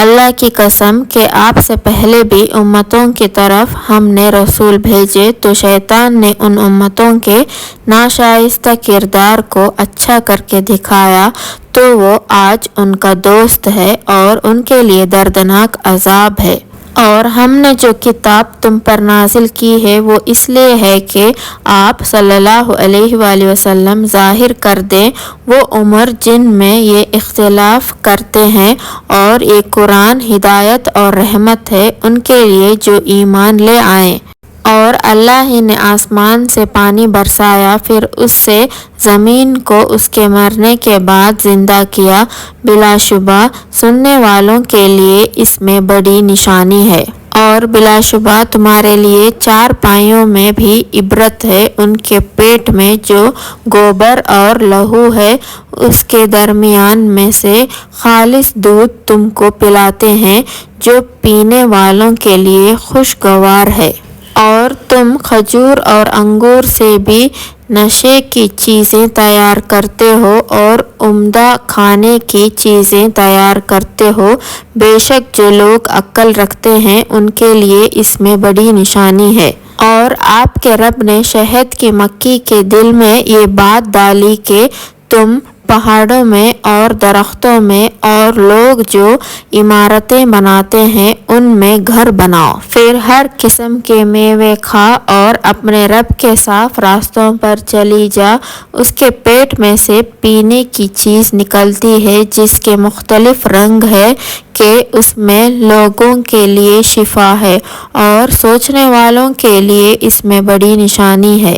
اللہ کی قسم کہ آپ سے پہلے بھی امتوں کی طرف ہم نے رسول بھیجے تو شیطان نے ان امتوں کے ناشائستہ کردار کو اچھا کر کے دکھایا تو وہ آج ان کا دوست ہے اور ان کے لیے دردناک عذاب ہے۔ اور ہم نے جو کتاب تم پر نازل کی ہے وہ اس لیے ہے کہ آپ صلی اللہ علیہ وآلہ وسلم ظاہر کر دیں وہ امور جن میں یہ اختلاف کرتے ہیں، اور یہ قرآن ہدایت اور رحمت ہے ان کے لیے جو ایمان لے آئیں۔ اور اللہ ہی نے آسمان سے پانی برسایا، پھر اس سے زمین کو اس کے مرنے کے بعد زندہ کیا، بلا شبہ سننے والوں کے لیے اس میں بڑی نشانی ہے۔ اور بلا شبہ تمہارے لیے چارپائیوں میں بھی عبرت ہے، ان کے پیٹ میں جو گوبر اور لہو ہے اس کے درمیان میں سے خالص دودھ تم کو پلاتے ہیں جو پینے والوں کے لیے خوشگوار ہے۔ اور تم کھجور اور انگور سے بھی نشے کی چیزیں تیار کرتے ہو اور عمدہ کھانے کی چیزیں تیار کرتے ہو، بے شک جو لوگ عقل رکھتے ہیں ان کے لیے اس میں بڑی نشانی ہے۔ اور آپ کے رب نے شہد کی مکھی کے دل میں یہ بات ڈالی کہ تم پہاڑوں میں اور درختوں میں اور لوگ جو عمارتیں بناتے ہیں ان میں گھر بناؤ، پھر ہر قسم کے میوے کھا اور اپنے رب کے صاف راستوں پر چلی جا۔ اس کے پیٹ میں سے پینے کی چیز نکلتی ہے جس کے مختلف رنگ ہے کہ اس میں لوگوں کے لیے شفا ہے اور سوچنے والوں کے لیے اس میں بڑی نشانی ہے۔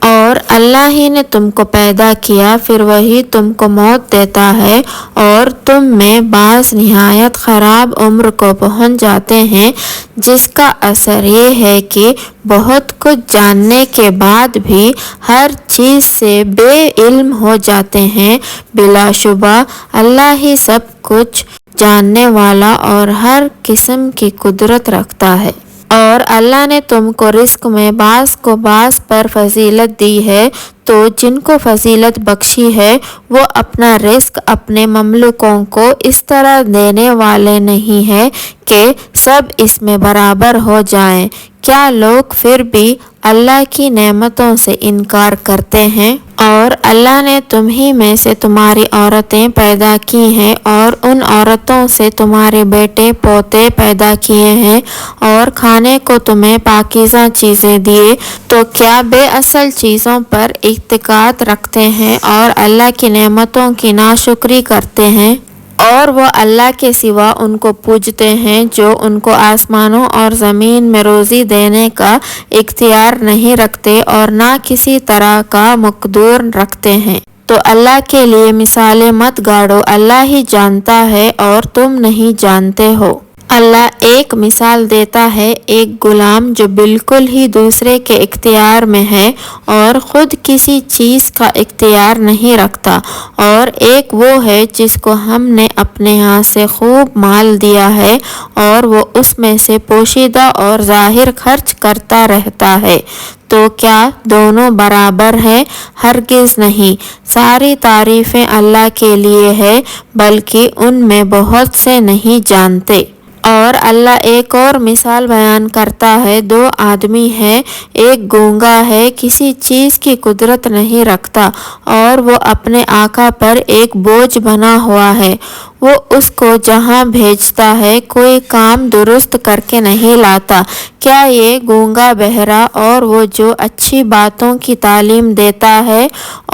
اور اللہ ہی نے تم کو پیدا کیا، پھر وہی تم کو موت دیتا ہے، اور تم میں بعض نہایت خراب عمر کو پہنچ جاتے ہیں جس کا اثر یہ ہے کہ بہت کچھ جاننے کے بعد بھی ہر چیز سے بے علم ہو جاتے ہیں۔ بلا شبہ اللہ ہی سب کچھ جاننے والا اور ہر قسم کی قدرت رکھتا ہے۔ اور اللہ نے تم کو رزق میں بعض کو بعض پر فضیلت دی ہے، تو جن کو فضیلت بخشی ہے وہ اپنا رزق اپنے مملوکوں کو اس طرح دینے والے نہیں ہیں کہ سب اس میں برابر ہو جائیں۔ کیا لوگ پھر بھی اللہ کی نعمتوں سے انکار کرتے ہیں؟ اور اللہ نے تم ہی میں سے تمہاری عورتیں پیدا کی ہیں اور ان عورتوں سے تمہارے بیٹے پوتے پیدا کیے ہیں اور کھانے کو تمہیں پاکیزہ چیزیں دیے، تو کیا بے اصل چیزوں پر اعتقاد رکھتے ہیں اور اللہ کی نعمتوں کی ناشکری کرتے ہیں؟ اور وہ اللہ کے سوا ان کو پوجتے ہیں جو ان کو آسمانوں اور زمین میں روزی دینے کا اختیار نہیں رکھتے اور نہ کسی طرح کا مقدور رکھتے ہیں۔ تو اللہ کے لیے مثالیں مت گاڑو، اللہ ہی جانتا ہے اور تم نہیں جانتے ہو۔ اللہ ایک مثال دیتا ہے، ایک غلام جو بالکل ہی دوسرے کے اختیار میں ہے اور خود کسی چیز کا اختیار نہیں رکھتا، اور ایک وہ ہے جس کو ہم نے اپنے ہاں سے خوب مال دیا ہے اور وہ اس میں سے پوشیدہ اور ظاہر خرچ کرتا رہتا ہے۔ تو کیا دونوں برابر ہیں؟ ہرگز نہیں۔ ساری تعریفیں اللہ کے لیے ہے، بلکہ ان میں بہت سے نہیں جانتے۔ اور اللہ ایک اور مثال بیان کرتا ہے، دو آدمی ہیں، ایک گونگا ہے، کسی چیز کی قدرت نہیں رکھتا اور وہ اپنے آقا پر ایک بوجھ بنا ہوا ہے، وہ اس کو جہاں بھیجتا ہے کوئی کام درست کر کے نہیں لاتا۔ کیا یہ گونگا بہرا اور وہ جو اچھی باتوں کی تعلیم دیتا ہے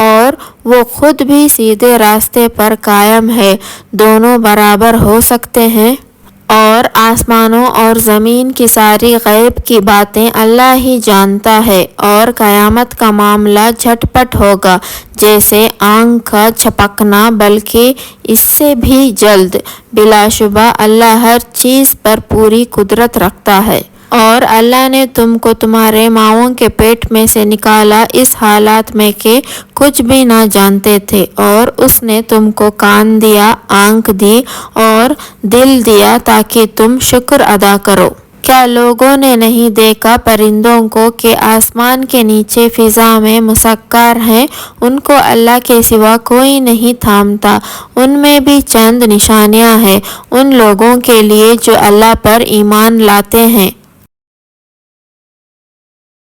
اور وہ خود بھی سیدھے راستے پر قائم ہے، دونوں برابر ہو سکتے ہیں؟ اور آسمانوں اور زمین کی ساری غیب کی باتیں اللہ ہی جانتا ہے، اور قیامت کا معاملہ جھٹ پٹ ہوگا جیسے آنکھ کا جھپکنا، بلکہ اس سے بھی جلد۔ بلا شبہ اللہ ہر چیز پر پوری قدرت رکھتا ہے۔ اور اللہ نے تم کو تمہارے ماؤں کے پیٹ میں سے نکالا اس حالات میں کہ کچھ بھی نہ جانتے تھے، اور اس نے تم کو کان دیا، آنکھ دی اور دل دیا تاکہ تم شکر ادا کرو۔ کیا لوگوں نے نہیں دیکھا پرندوں کو کہ آسمان کے نیچے فضا میں مسخر ہیں؟ ان کو اللہ کے سوا کوئی نہیں تھامتا۔ ان میں بھی چند نشانیاں ہیں ان لوگوں کے لیے جو اللہ پر ایمان لاتے ہیں۔